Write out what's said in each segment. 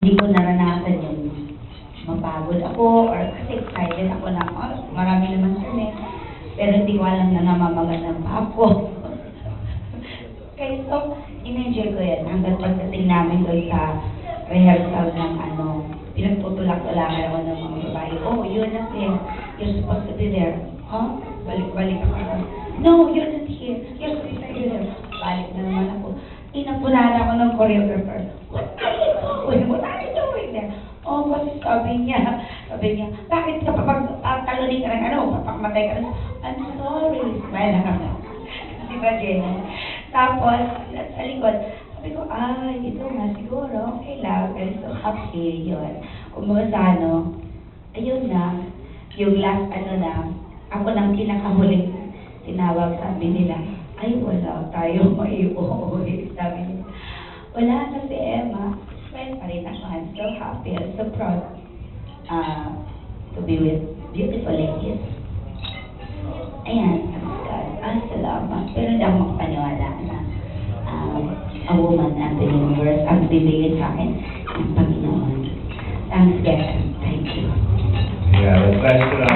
Hindi ko naranasan yung mapagod ako or kasi excited ako na marami naman kami. Pero hindi ko alam na namamaganan pa ako. Kaya so, in-enjoy ko yan hanggang pagdating namin doon sa rehearsal ng pinagtutulak-tulakan ako ng mga babae. Oh, you're not there. You're supposed to be there. Huh? Balik-balik ako. No, you're not here. You're supposed to be there. Balik na naman ako. Inapunahan ako ng choreographer. What are you doing? What are you doing there? Oh, kasi sabi niya, bakit ka papagtalunin ka ng papakmatay ka ng, I'm sorry. Smile lang ako. Di ba, Jenny? Tapos, sa likod, sabi ko, ito nga siguro, okay lang. I'm so happy, yun. Kumbaga sa ayun na, yung last ako nang pinakahuling tinawag, sabi nila, ay, wala tayo maiuwi. Sabi niya, wala na si Emma. Smile pa rin ako. I'm so happy. I'm so proud to be with beautiful ladies. Ayan, salamat. Pero hindi ako makapaniwala na a woman at the universe ang bibigyan sa akin ng Panginoon. Thanks, God. Thank you. Yeah, that's nice to know.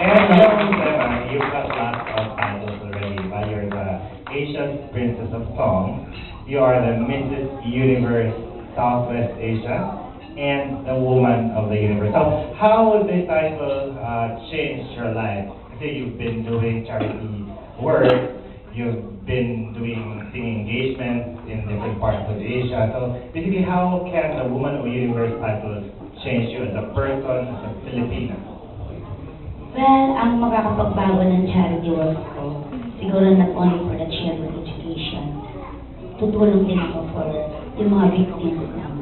And you've got lots of titles already. But you're the Asian Princess of Song. You are the Mrs. Universe Southwest Asia and the Woman of the Universe. So, how would this title change your life? Kasi you've been doing charity work, you've been doing singing engagements in different parts of Asia. So, basically, how can the Woman of the Universe title change you as a person, as a Filipina? Well, ang makakapagbago ng charity work ko, siguro not only for the children's education, tutulong din ako for yung mga victims ng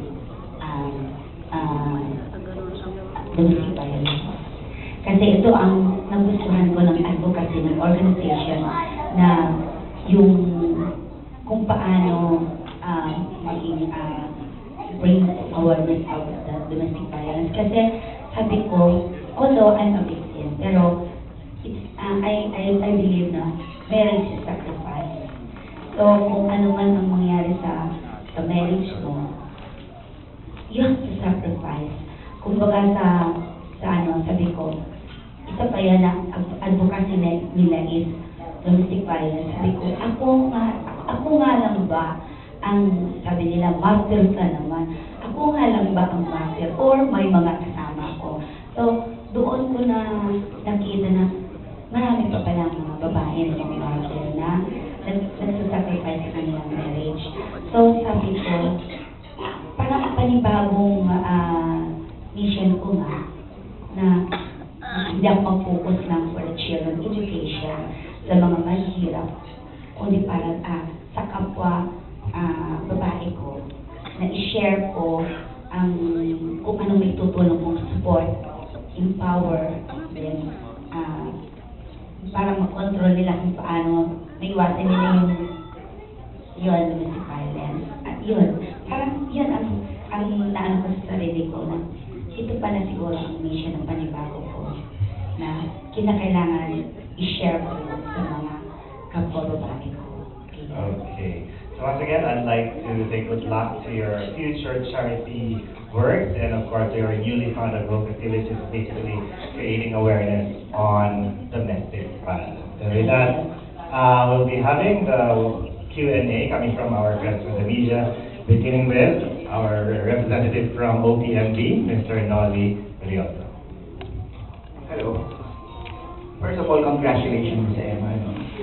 domestic violence. Kasi ito ang nagustuhan ko ng advocacy ng organization na yung kung paano maging bring awareness of the domestic violence. Kasi sabi ko, although I'm a victim, pero I believe na marriage is sacrifice. So, kung ano man ang mangyari sa marriage mo, you have to sacrifice. Kumbaga sabi ko, isa pa yan na advocacy nila is domestic violence. Sabi ko, ako nga lang ba ang, sabi nila, martyr ka naman. Ako nga lang ba ang martyr? Or may mga kasama ko. So, doon ko na nakita na marami pa pala mga babae na mga martyr na nagsasacrifice sa kanilang marriage. So, sabi ko, parang panibagong mission ko nga na hindi ako mag-focus lang for the children education sa mga mahihirap, kundi parang sa kapwa babae ko na i-share ko ang kung ano may tutulong kong support, empower, then para makontrol nila kung paano maiwasan nila yung domestic violence. At yun, parang yun ang naano ko sa sarili ko na ito pala siguro ang mission ng panibago ko na kinakailangan i-share ko sa mga kapwa babae ko. Okay. So once again, I'd like to say good luck to your future charity work and of course your newly founded group, which is basically creating awareness on domestic violence. So with that, we'll be having the Q&A coming from our friends from the media, beginning with our representative from OPMD, Mr. Nolly Rioto. Hello. First of all, congratulations sa Emma.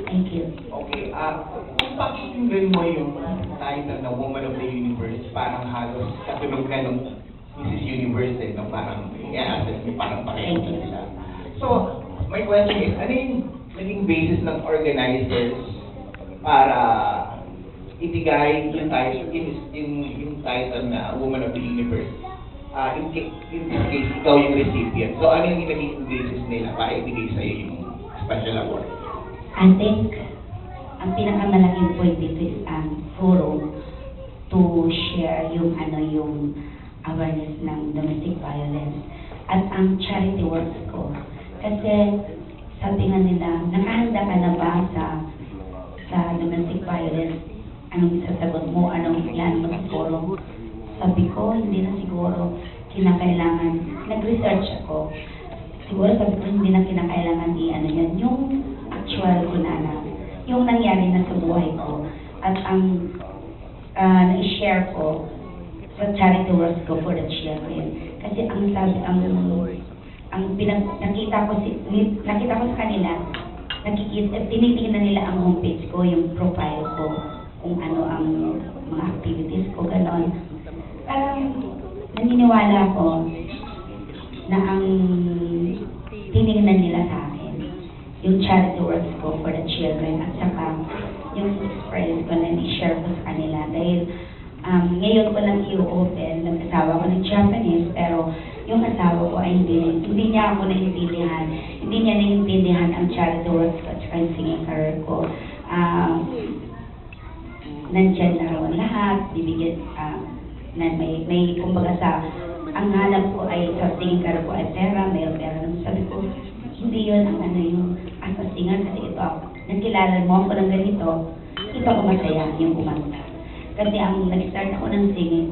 Thank you. Okay, kung pakinggan mo yung title na Woman of the Universe, parang halos katunog na nung Mrs. Universe no? Parang i-assess mo, parang pareho na sila. So, my question is, ano yung naging basis ng organizers para ibigay yung title na Woman of the Universe? In this case, ikaw yung recipient. So, ano yung naging basis nila para ibigay sa'yo yung special award? I think ang pinakamalaking point dito is ang forum to share yung awareness ng domestic violence at ang charity works ko. Kasi sabi nga nila, nakahanda ka na ba sa domestic violence? Anong isasagot mo? Anong plano mo sa forum? sabi ko, hindi na siguro kinakailangan, nag-research ako, siguro sabi ko, hindi na kinakailangan i-ano yan, yung actual ko na yung nangyari na sa buhay ko, at ang na-share ko sa charity works ko for the children. Kasi ang sabi, nakita ko sa kanila, tinitingnan nila ang homepage ko, yung profile ko, kung ano ang mga activities ko, gano'n. Parang naniniwala ko na ang tinignan nila sa akin, yung charity works ko for the children, at saka yung experience ko na i-share ko sa kanila. Dahil ngayon ko lang i-open, nag-asawa ko ng Japanese, pero yung asawa ko ay hindi niya ako naiintindihan. Hindi niya naiintindihan ang charity works ko at saka yung singing career ko. Nandyan na raw lahat, bibigyan, na may kumbaga ang hanap ko ay sa singing career ko ay pera, may pera naman. Sabi ko, hindi yun ang yung as a singer, kasi ito ako, nakilala mo ako ng ganito, ito ako masaya, yung kumanta. Kasi ang nag-start ako ng singing,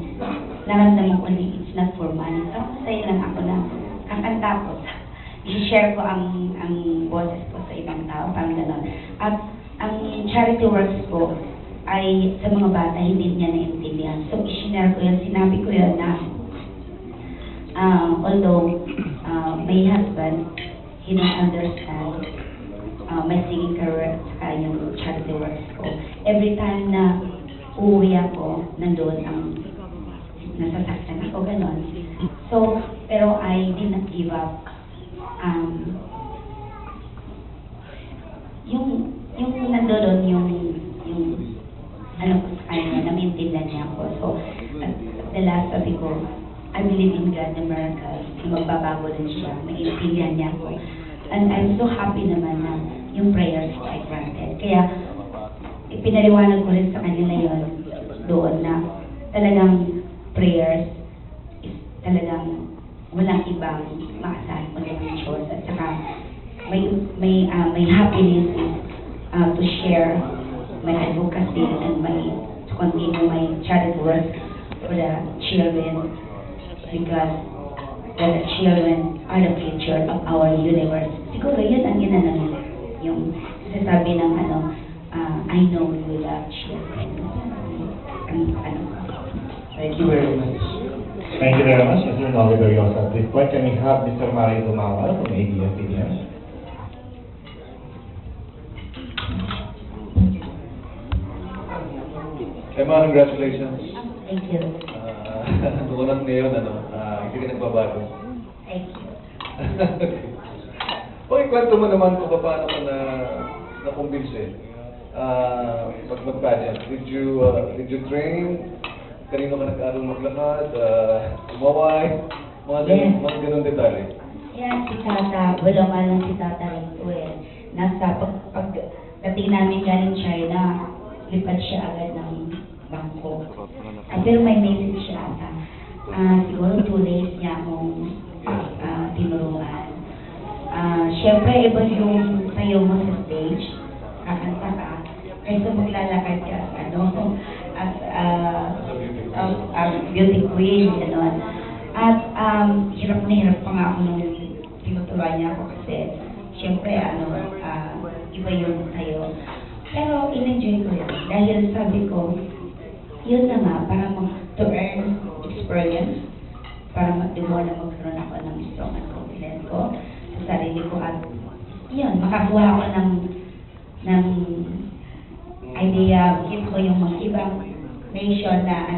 naramdaman ko na it's not for money. So, masaya lang ako na kakanta ko. I-share ko ang boses ko sa ibang tao, parang gano'n. At ang charity works ko ay sa mga bata, hindi niya naiintindihan. So, i-share ko yun, sinabi ko yun na although my husband, he don't understand my singing career at saka yung charity works ko. Every time na uuwi ako, nandoon ang nasasaktan ako, gano'n. So, pero I did not give up. Yung nandoon yung ano ko sa kanya, namintindihan niya ako. So, at the last, sabi ko, I believe in God, the miracles, magbabago din siya, maintindihan niya ako. And I'm so happy naman na yung prayers ko ay granted. Kaya, ipinaliwanag ko rin sa kanila yon doon na talagang prayers is talagang walang ibang maasahan ko ng Diyos. At saka, may happiness is to share my advocacy and to continue my charity work for the children, because the children are the future of our universe. Siguro yun ang ginano nila, yung sasabi ng I know you love children. Thank you very much. Thank you very much, Mr. Nolly Berriosa. At this point, can we have Mr. Mario Tumawal from ABS-CBN? Emma, congratulations. Thank you. Bukunat ngayon, hindi ka nagbabago. Thank you. Okay, kwento mo naman kung paano ka na-convince mag-pageant. Did you train? Kanino ka nag-aaral maglakad? Umaway? Mga ganun detalye. Yan, si Tata, bulungan lang si Tata Rito Nasa pagdating namin galing China, lipat siya agad ng bangko. Pero may message siya ata. Siguro 2 days niya akong tinuruan. Siyempre, iba yung tayo mo sa stage, kakanta ka, kaysa maglalakad ka, as beauty queen, gano'n. At hirap na hirap pa nga ako nung tinuturuan niya ako kasi, siyempre, iba yung tayo. Pero in-enjoy ko yun. Dahil sabi ko, yun na nga, para to earn experience, para mag-more na magkaroon ako ng strong and confident ko sa sarili ko. At yun, makakuha ako ng idea, give ko yung mga ibang nation na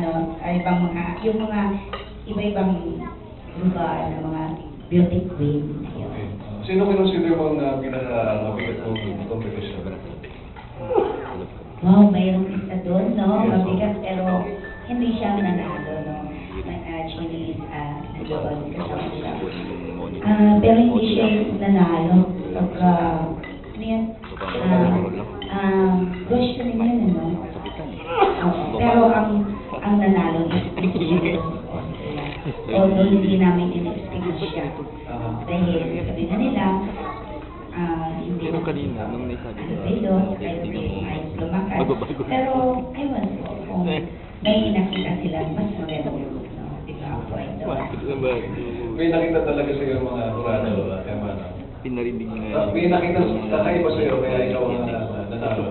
ibang yung mga iba-ibang lugar na mga beauty queen. Ayun. Sino kinonsider mo ang pinaka-mabigat mong competition? Wow, mayroong isa doon, no? Mabigat, pero hindi siya nanalo, no? Chinese, doon, kasama siya. Pero hindi siya nanalo. Pagka, ano yan? Rush ko rin yun, no? Pero ang nanalo is although hindi namin in-expect siya. Dahil sabi na nila, hindi Yung kanina, nung naisabi ko. ay lumakad. Pero, ewan ko, kung may nakita sila, mas maganda. May nakita talaga sa'yo mga kurado, Emma. Pinarinig nga. May nakita kakaiba sa'yo, kaya ikaw ang nanalo.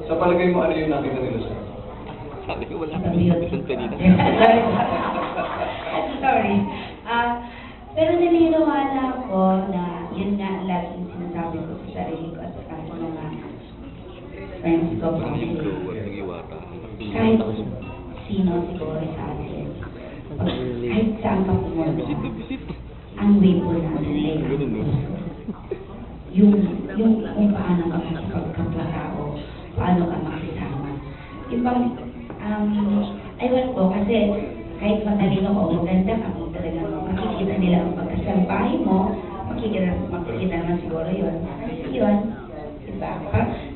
Sa palagay mo, ano yung nakita nila sa'yo? Sabi ko wala Sabi kang yun. isang kanina. Sorry. Sorry. Pero naniniwala ako na yun nga laging sinasabi ko sa sarili ko at sa mga friends ko. Ang Kasi libro, walang iwata. kahit sino siguro sa atin, kahit saan ka pumunta, ang way po natin ay yung kung paano ka makipagkapatao, paano ka makisama. Ibang, aywan ko, kasi kahit matalino ko, maganda ka, kung talagang makikita nila ang pagkasalbahe mo, makikita naman siguro yun. Yun, diba?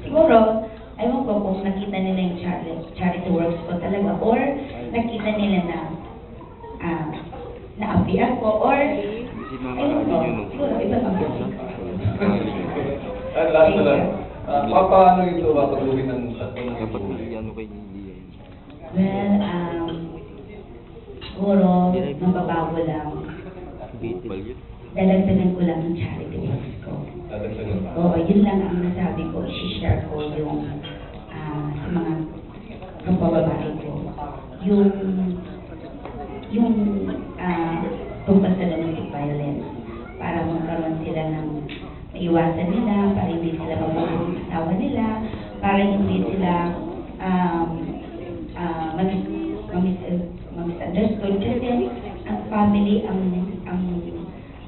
Siguro, aywan ko kung nakita nila yung charity works ko talaga, or nakita nila na na-api ako, or aywan ko, siguro, iba pang At last na lang, paano ito matuluhin ng tatlong Dapat ano kay Lily. Well, siguro, mababago lang. Bal yun. Dalagdagan ko lang ang charity works ko. Tatagsagan. Oo, yun lang ang nasabi ko. I-share ko yung sa mga kapababae ko. Yung tungkol sa domestic violence. Para magkaroon sila ng maiwasan nila, para hindi sila mabubuhay ng asawa nila, para hindi sila ma-misunderstood. Kasi ang family, ang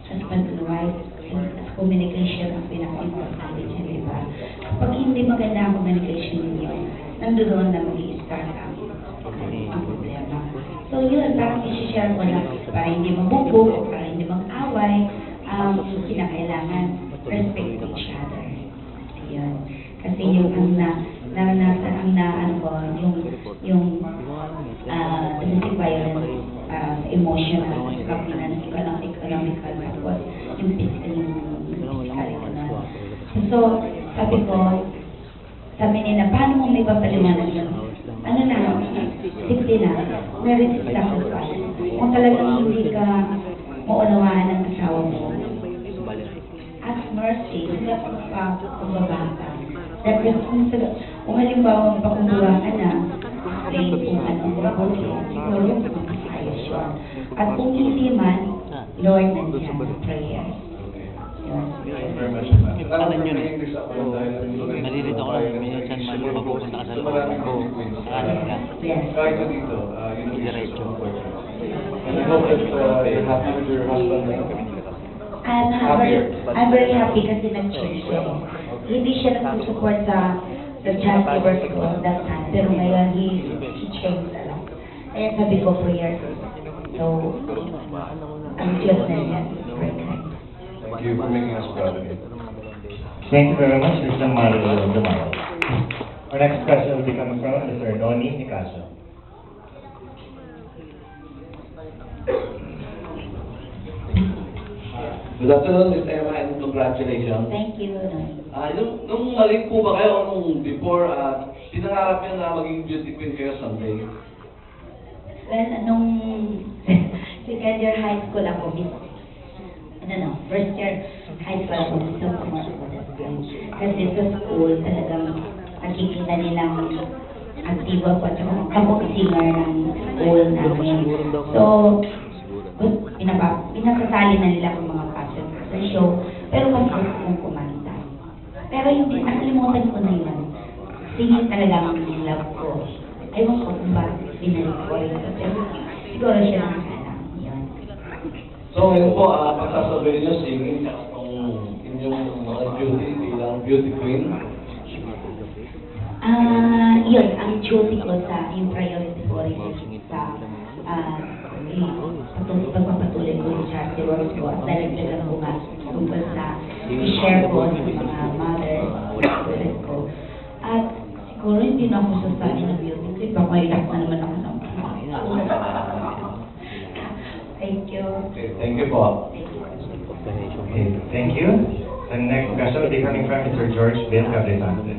husband and wife, as communication ang pinaka-importante dyan, di ba? Kapag hindi maganda ang communication ninyo, nandoon na mag-i-start ang problema. So yun, parang i-share ko lang para hindi mabugbog, para hindi mag-away, kinakailangan respect each other. Ayun. Kasi yung naranasan, yung domestic violence, emotional, economical, tapos yung physical, economic. So, sabi nila, paano mo may papaliwanag yun? Ano na, simple na, meron is sacrifice. Kung talagang hindi ka maunawaan ng asawa mo, ask mercy, sila pagbabaka. Dahil kung halimbawa pakumbura ka na, kung anong mabuti, siguro ayos yun. At kung hindi man, Lord, nandiyan ang prayers. Yun. Thank you very much. Pangalan yun eh. English ako dahil Nalilito ko lang, minsan man mapupunta ka sa loob ko, sakalit ka. Yes. Kahit na dito, Diretso. And I hope that you're happy with your husband now. I'm very happy kasi nag-change siya. Hindi siya nag-support sa charity work ko that time. Pero ngayon, he changed a lot. Kaya sabi ko, prayers. So, ang Diyos na yan. Pray kind. Thank you for making us proud of you. Thank you very much, Mr. Mario Dumaro. Our next question will be coming from Mr. Noni Nicasio. Good afternoon, Ms. Emma, and congratulations. Thank you. Nung maliit po ba kayo, nung before, pinangarap niyo na maging beauty queen kayo someday? Well, nung second year high school ako, first year high school ako, gusto ko mag-modest. Kasi sa school, talagang nakikita nilang aktibo ako at saka kapag singer ng school namin. So, pinasasali na nila ang mga passion sa show, pero mas gusto kong kumanta. Pero hindi, nakalimutan ko na yun. Singing talaga ang love ko. Ewan ko kung ba binalik ko rin. Pero siguro siya nakakaalam. Yun. So ngayon po, pagsasabihin niyo singing ang inyong mga beauty bilang beauty queen. Yun, ang duty ko sa, yung priority ko rin sa pagpapatuloy ko yung charity works ko at dalagdagan ko nga tungkol sa i-share ko sa mga mothers, students ko. At siguro hindi na ako sasabi ng beauty queen, baka ilak na naman ako ng Thank you. Okay, thank you po. Okay, thank you. The next question will be coming from Mr. George Bill Cabrizante.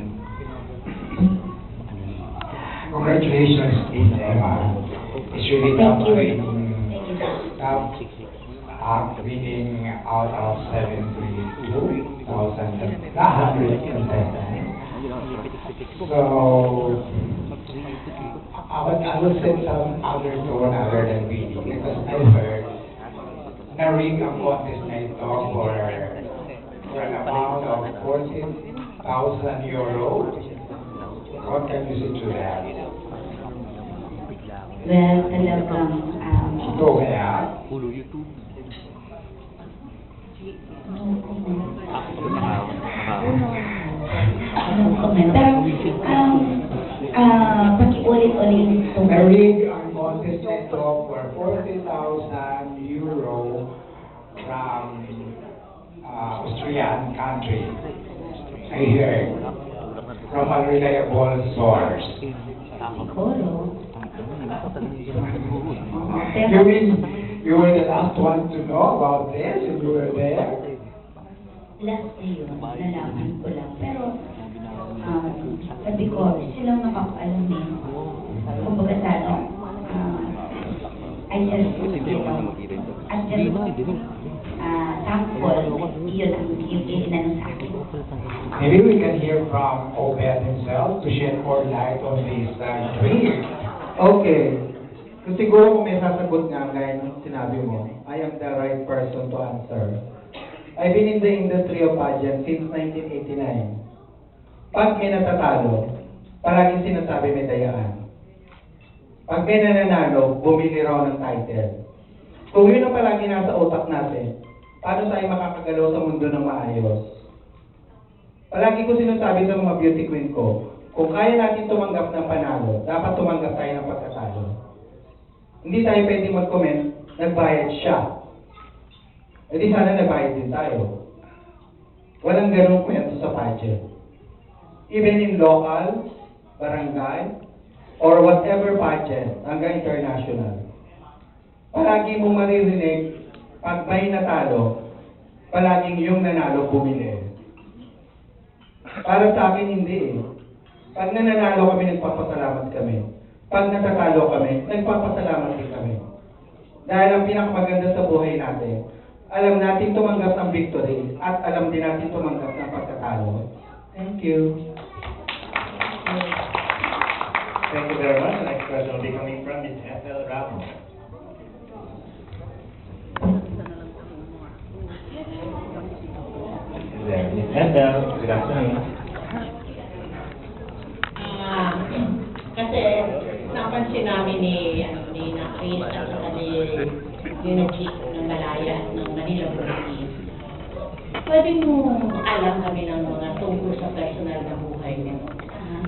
Congratulations, Miss Emma. It's really Thank tough. you. Thank you. Tough being out of 72,100 contestants. So, I will say some other tone other than BD because I heard na-rig ang contest na ito for an amount of 14,000 euro. What can you say to that? Well, talagang, Go ahead. Ulo YouTube. anong comment? Pero, pakiulit-ulit ito. Na-rig ang contest na ito for 40,000 euro from Austrian country. I heard from a reliable source. Siguro. You were the last one to know about this and you were there? Last na yun, nalaman ko lang. Pero, sabi ko, silang nakakaalam eh. Kumbaga sa ano, I just, thankful, yun ang inano sa akin. Maybe we can hear from Obed himself to shed more light on this dream. Okay. So siguro kung may sasagot nga gaya ng sinabi mo, I am the right person to answer. I've been in the industry of pageant since 1989. Pag may natatalo, palaging sinasabi may dayaan. Pag may nananalo, bumili raw ng title. Kung yun ang palagi nasa utak natin, paano tayo makakagalaw sa mundo ng maayos? Palagi ko sinasabi sa mga beauty queen ko, kung kaya natin tumanggap ng panalo, dapat tumanggap tayo ng pagkatalo. Hindi tayo pwede mag-comment, nagbayad siya. E di sana nagbayad din tayo. Walang ganong kwento sa pageant. Even in local, barangay, or whatever pageant, hanggang international. Palagi mo maririnig, pag may natalo, palaging yung nanalo bumili. Para sa akin, hindi eh. Pag nananalo kami, nagpapasalamat kami. Pag natatalo kami, nagpapasalamat din kami. Dahil ang pinakamaganda sa buhay natin, alam natin tumanggap ng victory at alam din natin tumanggap ng pagkatalo. Thank you. Thank you very much. The next question will be coming from Ms. Ethel Ramos. There, Ms. Ethel, good afternoon. Kasi napansin namin ni Chris at saka ni Unity ng Malaya ng Manila Province. Pwede mo alam kami ng mga tungkol sa personal na buhay mo.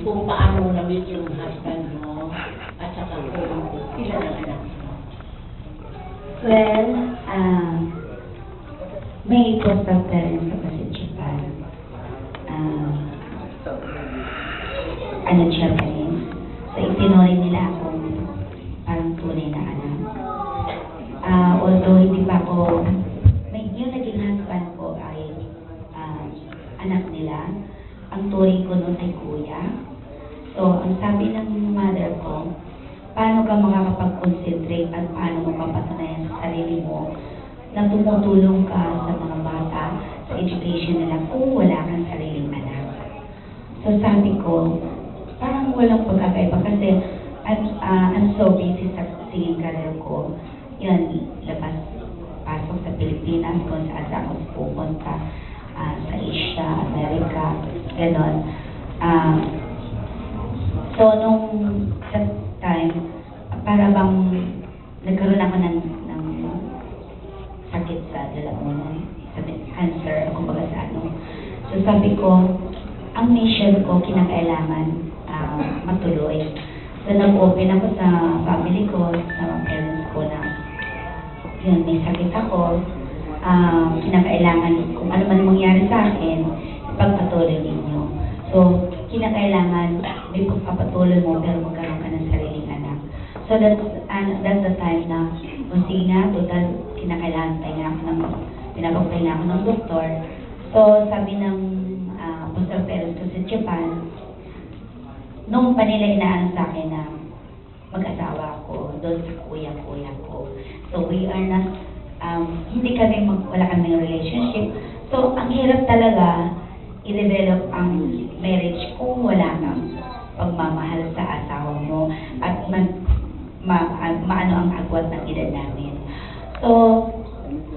Kung paano mo na-meet yung husband mo at saka kung ilan ang anak mo. Well, may foster parents ako sa Japan. Japanese. So, itinuring nila akong parang tunay na anak. Although hindi pa ako, yung naging husband ko ay anak nila. Ang turing ko noon ay kuya. So, ang sabi ng mother ko, paano ka makakapag-concentrate at paano mo papatunayan sa sarili mo na tumutulong ka sa mga bata sa education nila kung wala kang sariling anak. So, sabi ko, parang walang pagkakaiba kasi I'm so busy sa singing career ko. Yun, labas, pasok sa Pilipinas, kung saan ako pupunta sa Asia, America, gano'n. So, nung sa time, para bang nagkaroon ako ng sakit sa lalamunan, sa cancer, kumbaga sa ano. So, sabi ko, ang mission ko, kinakailangan matuloy. So, nag-open ako sa family ko, sa mga parents ko na yun, may sakit ako. Kinakailangan, kung ano man mangyari sa akin, ipagpatuloy ninyo. So, kinakailangan, may pagpapatuloy mo, pero magkaroon ka ng sariling anak. So, that's the time na, kung sige nga, total, kinakailangan pahinga ako ng, pinapagpahinga ako ng doktor. So, sabi ng foster parents ko sa Japan, nung pa nila inaano sa akin na mag-asawa ako doon sa kuya-kuya ko. So, we are not hindi kami wala kaming relationship. So, ang hirap talaga i-develop ang marriage kung wala kang pagmamahal sa asawa mo at maano ang agwat ng edad namin. So,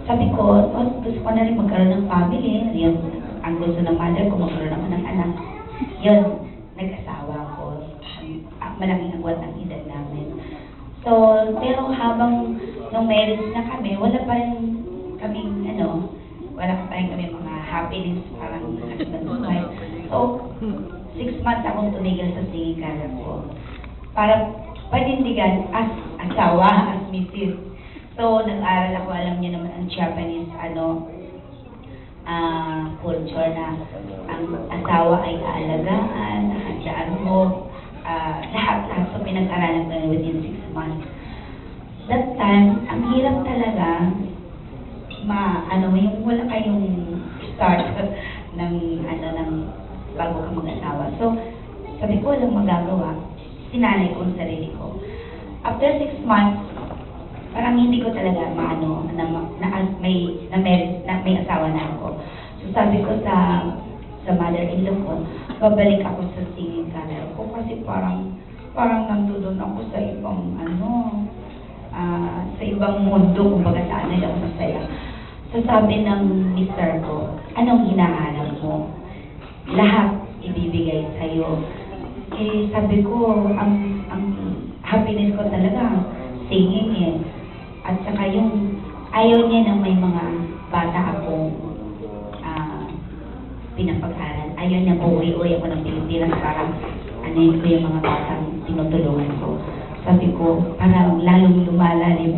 sabi ko, gusto ko na rin magkaroon ng family. Yun, ang gusto ng mother ko, magkaroon ako ng anak. Yun, nag-asawa ko. Malaking agwat ng edad namin. So, pero habang nung marriage na kami, wala pa rin kaming, wala pa rin kami mga happiness, parang husband and wife. So, 6 months akong tumigil sa singing career ko. Para panindigan as asawa, as misis. So, nag-aral ako, alam niyo naman ang Japanese, culture na ang asawa ay aalagaan, nahandaan mo, lahat. So, pinag-aralan ko within 6 months. That time, ang hirap talaga, yung wala kayong start ng bago ka mag-asawa. So, sabi ko, walang magagawa. Sinanay ko ang sarili ko. After 6 months, parang hindi ko talaga may asawa na ako. So, sabi ko sa mother-in-law ko, babalik ako sa singing career ko kasi parang nandun ako sa ibang sa ibang mundo, kumbaga saan ay ako masaya. So sabi ng mister ko, anong hinahanap mo? Lahat ibibigay sa'yo. Eh sabi ko, ang happiness ko talaga, singing eh. At saka yung ayaw niya na may mga bata akong pinapag-aral. Ayaw niya uuwi-uwi ako ng Pilipinas para ko yung mga batang tinutulungan ko. Sabi ko, parang lalong lumalalim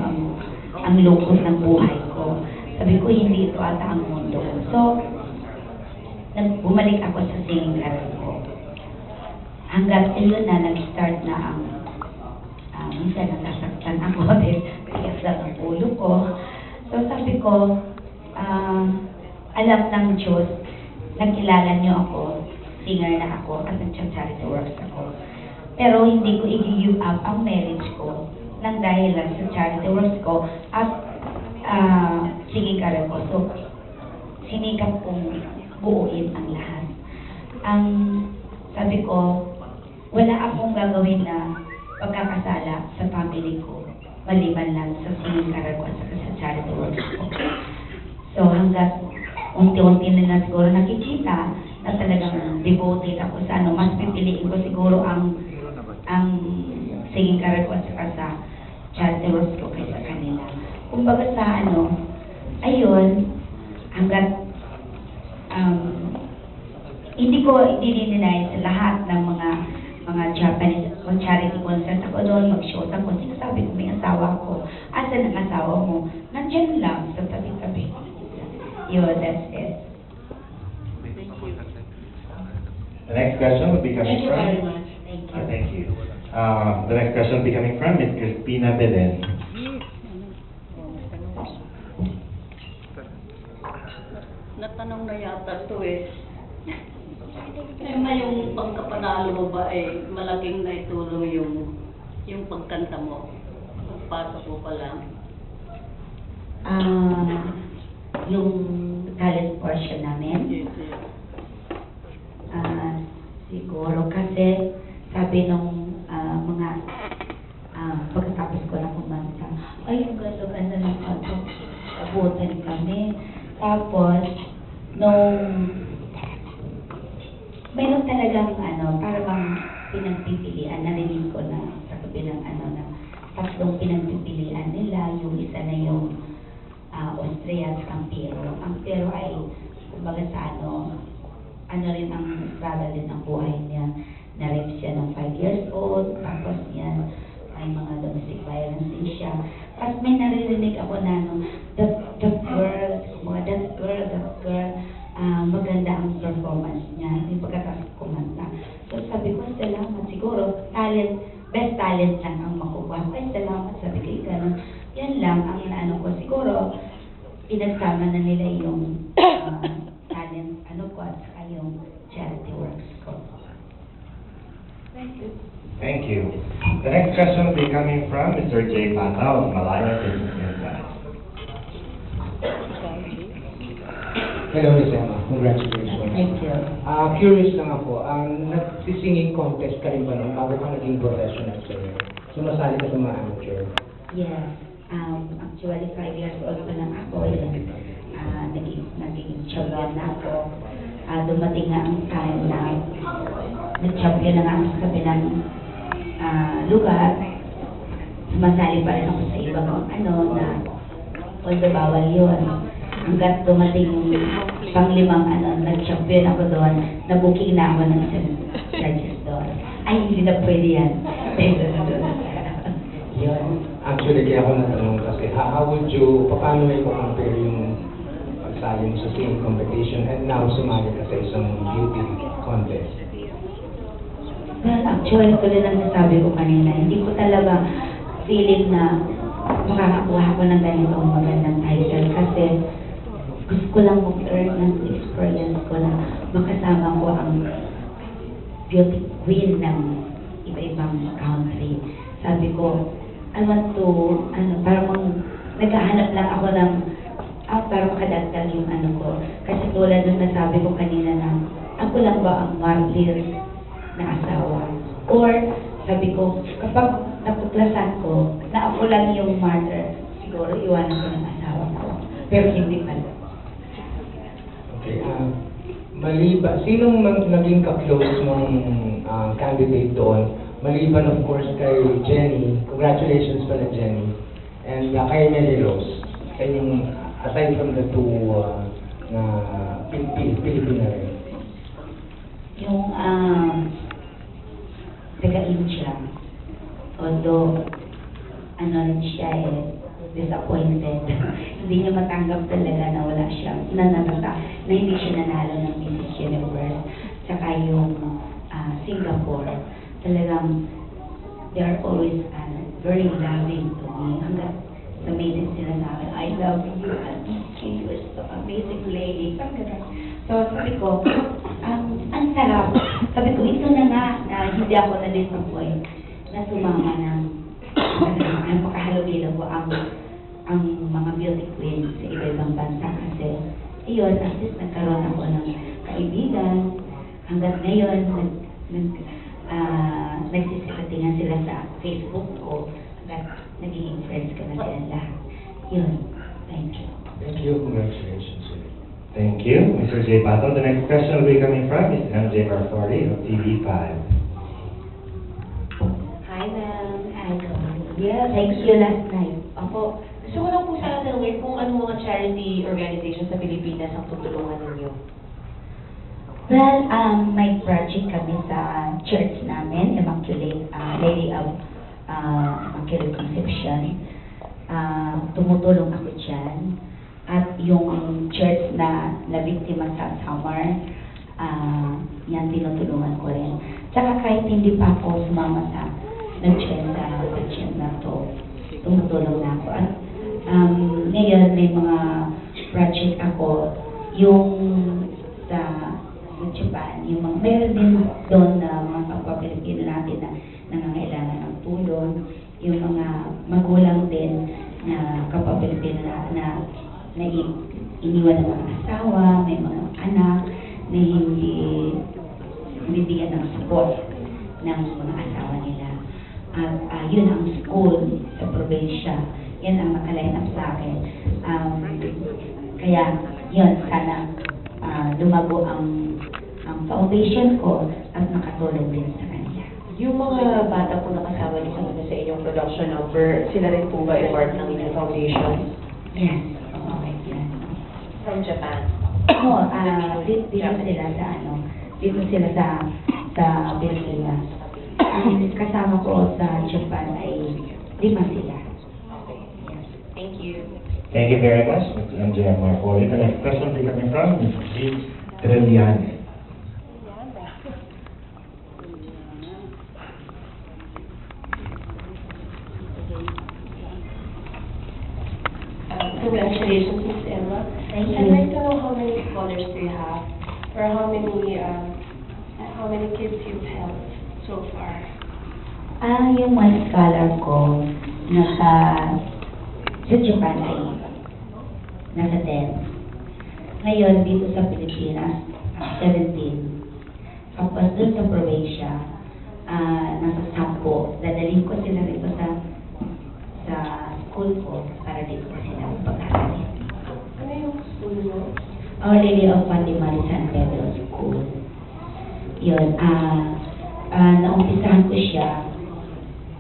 ang lungkot ng buhay ko. Sabi ko, hindi ito ata ang mundo. So, bumalik ako sa singing career ko. Hanggat yun na, nag-start na minsan nasasaktan ako din, tigas lang ang ulo ko. So, sabi ko, alam ng Diyos, nakilala niyo ako, singer na ako, at nag-charity works ako. Pero hindi ko i-give up ang marriage ko nang dahil lang sa charity works ko at singing career ko. So, sinikap kong buuin ang lahat. Ang sabi ko, wala akong gagawin na pagkakasala sa family ko, maliban lang sa singing career ko at sa charity works ko. So, hanggat unti-unti na siguro nakikita na talagang devoted ako sa mas pipiliin ko siguro ang singing career ko at saka sa charity works ko kaysa kanila. Kumbaga sa ayun, hanggat hindi ko i-deny sa lahat ng mga Japanese charity concert ako doon, mag-shows ako. Sinasabi ko, may asawa ko. Asan ang asawa mo? Nandyan lang sa tabi-tabi. Yun, that's it. The next question will be coming Thank you from... very much. Thank you. Thank you. The next question will be coming from Ms. Crispina Belen. Natanong na yata ito eh. May yung pagkapanalo mo ba eh, malaking naitulong yung pagkanta mo? Pagpasok mo pa lang? Yung talent portion namin, Yes, yes. siguro kasi sabi nung mga pagkatapos ko na kumanta, ay, ang ganda-ganda ng kanto, abutan kami. Tapos, meron talagang para bang pinagpipilian, narinig ko na sa kabilang na tatlong pinagpipilian nila, yung isa na yung Austria at ang Pero. Ang Pero ay, kumbaga sa rin ang struggle din ng buhay niya. Na-rape siya ng 5 years old, tapos yan, may mga domestic violence din siya. Tapos may naririnig ako na that girl, maganda ang performance niya, yung pagkatapos kumanta. So sabi ko, salamat, siguro, best talent lang ang makukuha. Ay, salamat, sabi ko, ganun. Yan lang, ang ko, siguro, pinagsama na nila yung talent, ko, at saka yung charity works ko. Thank you. Thank you. The next question will be coming from Mr. J. Patao of Malaya Business Insights. Hello, Miss Emma. Congratulations. Thank you. Curious lang ako, nagsisinging contest ka rin ba nung bago ka naging professional singer? Sumasali ka sa mga amateur? Yes. Actually, 5 years old pa lang ako. Naging champion na ako. Dumating nga ang time na nag-champion na nga ako sa kabilang lugar. Sumasali pa rin ako sa ibang na although bawal yun. Hanggat dumating yung pang-limang nag-champion ako doon, nabuking na ako ng isang judges doon. Ay, hindi na pwede yan. Yun. Actually, kaya ako natanong kasi, how would you, paano may compare yung pagsali mo sa singing competition and now sumali ka sa isang beauty contest? Well, actually, tulad ng nasabi ko kanina, hindi ko talaga feeling na makakakuha ko ng ganitong magandang title kasi gusto ko lang mag-earn ng experience ko na makasama ko ang beauty queen ng iba-ibang country. Sabi ko, I want to, parang naghahanap lang ako ng, para makadagdag yung ko. Kasi tulad ng nasabi ko kanina na, ako lang ba ang martyr na asawa? Or, sabi ko, kapag natuklasan ko na ako lang yung martyr, siguro iwanan ko ng asawa ko. Pero hindi pala. Okay, sinong naging ka-close mong candidate doon? Maliban of course kay Jenny, congratulations pala Jenny, and kay Mary Rose, kanyang aside from the two na Pilipina rin. Yung taga-India, although rin siya disappointed. Hindi niya matanggap talaga na wala siya, na hindi siya nanalo ng Miss Universe. Saka yung Singapore, talagang they are always very loving to me. Hanggang amazing sila sa akin. I love you, you are so amazing lady. So sabi ko, ang sarap. Sabi ko, ito na nga na hindi ako na-disappoint na sumama ng pakahalubilo ko ang mga beauty queens sa iba-ibang bansa kasi iyon, at least nagkaroon ako ng kaibigan. Hanggang ngayon, nagsisikatingan sila sa Facebook ko hanggang naging friends ko na sila lahat. Yun. Thank you. Thank you. Congratulations. Thank you, Mr. J. Pato. The next question will be coming from Ms. MJ Barfori of TV5. Hi, ma'am. Yeah, thank you last night. Ako, gusto ko lang po sana tanungin kung ano mga charity organization sa Pilipinas ang tutulungan ninyo. Well, may project kami sa church namin, Immaculate, Lady of Immaculate Conception. Tumutulong ako dyan. At yung church na nabiktima sa summer, yan tinutulungan ko rin. Tsaka kahit hindi pa ako sumama sa nag-join sa project na to, tumutulong na ako. At ngayon may mga project ako, yung sa Japan, yung mga, meron din doon na mga kapwa-Pilipino natin na nangangailangan ng tulong, yung mga magulang din na kapwa-Pilipino na iniwan ng mga asawa, may mga anak na hindi bibigyan ng support ng mga asawa nila. At yun ang school sa probinsya. Yan ang naka-line up sa akin. Kaya yun, sana lumago ang foundation ko at nakatulong din sa kanila. Yung mga bata po na kasama niyo sa inyong production number, sila rin po ba ay part ng inyong foundation? Yes. Okay, yes. From Japan? Oo, dito sila sa dito sila sa Pilipinas. Ang kasama ko sa Japan ay 5 sila. Thank you. Thank you very much, Ms. MJ Barfori. The next question will be coming from Ms. G. Trilliani. Congratulations, Ms. Emma. Thank you. I'd like to know how many scholars do you have, or how many kids you've helped so far. Yung mga scholar ko sa Japan ay nasa 10. Ngayon, dito sa Pilipinas, 17. Tapos doon sa probinsya, nasa 10. Dadalhin ko sila rito sa school ko para dito ko sila pag-aralin. Ano yung school mo? Our Lady of Fatima de San Pedro School. Yun, naumpisahan ko siya,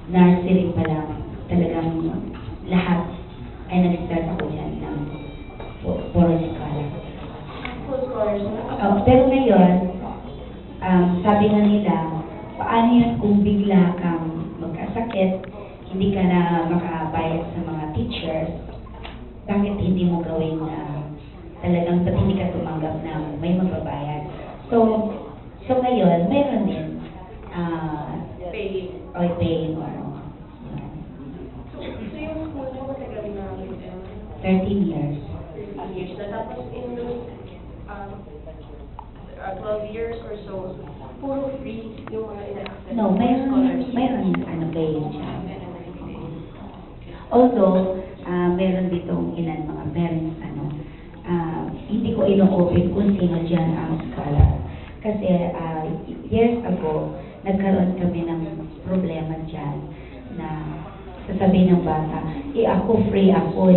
nursery pa lang, talagang lahat ay nag-start ako dyan ng puro scholar. Full scholars na? Pero ngayon, sabi nga nila, paano yun kung bigla kang magkasakit, hindi ka na makabayad sa mga teachers, bakit hindi mo gawin na talagang ba't hindi ka tumanggap na may magbabayad? So ngayon, meron din, Paying. paying or ano. So yung school mo matagal na 13 years. 13 years na. Tapos in those 12 years or so, puro free yung mga ina-access No, mayroon paying siya. Although, meron ditong ilan mga parents, hindi ko ino-open kung sino dyan ang scholar. Kasi years ago, nagkaroon kami ng problema dyan na sasabihin ng bata, ako free ako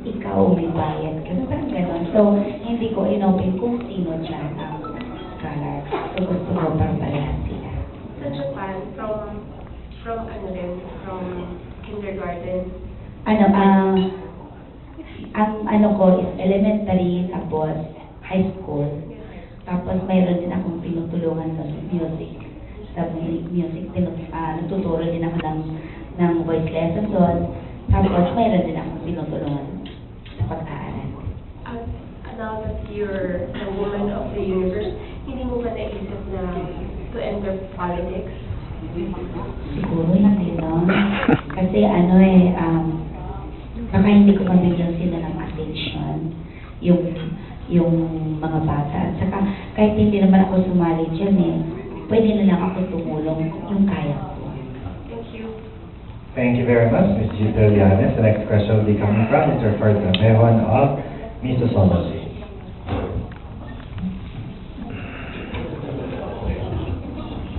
ikaw may bayad. Kasi parang gano'n. So, hindi ko inopen kung sino dyan ang scholar. So, gusto ko parang parehas sila. Sa Japan, from kindergarten? Ang ko is elementary, tapos high school. Tapos mayroon din akong tinutulungan sa music. Sa music, nagtuturo din ako ng voice lesson doon. Tapos mayroon din akong tinutulungan sa pag-aaral. Now that you're a woman of the universe, hindi mo ba naisip na to enter politics? Siguro hindi, no? Kasi baka hindi ko mabigyan sila ng attention, yung mga bata. At saka, kahit hindi naman ako sumali dyan pwede na lang ako tumulong yung kaya ko. Thank you. Thank you very much, Ms. Giselle Llanes. The next question will be coming from Mr. Ferd Abehon of Misosology.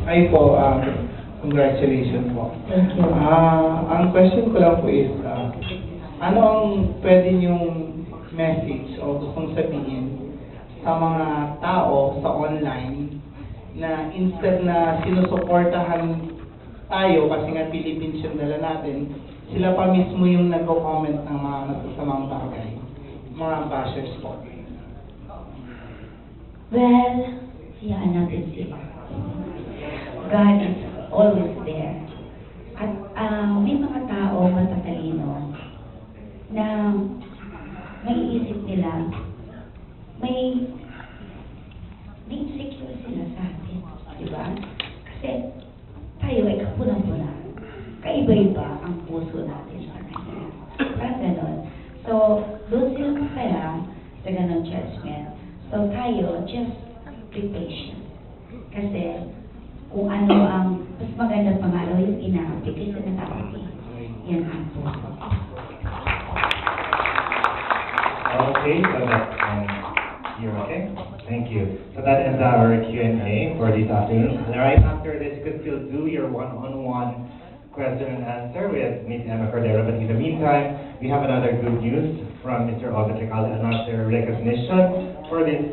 Ay po, congratulations po. Thank you. Ang question ko lang po is, ano ang pwede niyong message o gustong sabihin sa mga tao sa online na instead na sinusuportahan tayo kasi nga Philippines yung dala natin, sila pa mismo yung nagko-comment ng mga masasamang bagay, mga bashers po. Well, siyaan natin sila. God is always there. At may mga tao matatalino na may isip nila, may insecure sila sa atin. Diba? Kasi tayo ay kapuna-puna. Kaiba-iba ang puso natin sa kanya. Parang ganon. So, doon sila masaya sa ganon judgment. So, tayo, just be patient. Kasi, kung ano ang mas maganda pangalaw yung inaapi kaysa nataapi. Yan ang puso. Okay, so that's, you're okay? Thank you. So that ends our Q&A for this afternoon. And right after this, you could still do your one-on-one question and answer with Ms. Emma Cordero. But in the meantime, we have another good news from Mr. August Recalde, another recognition for this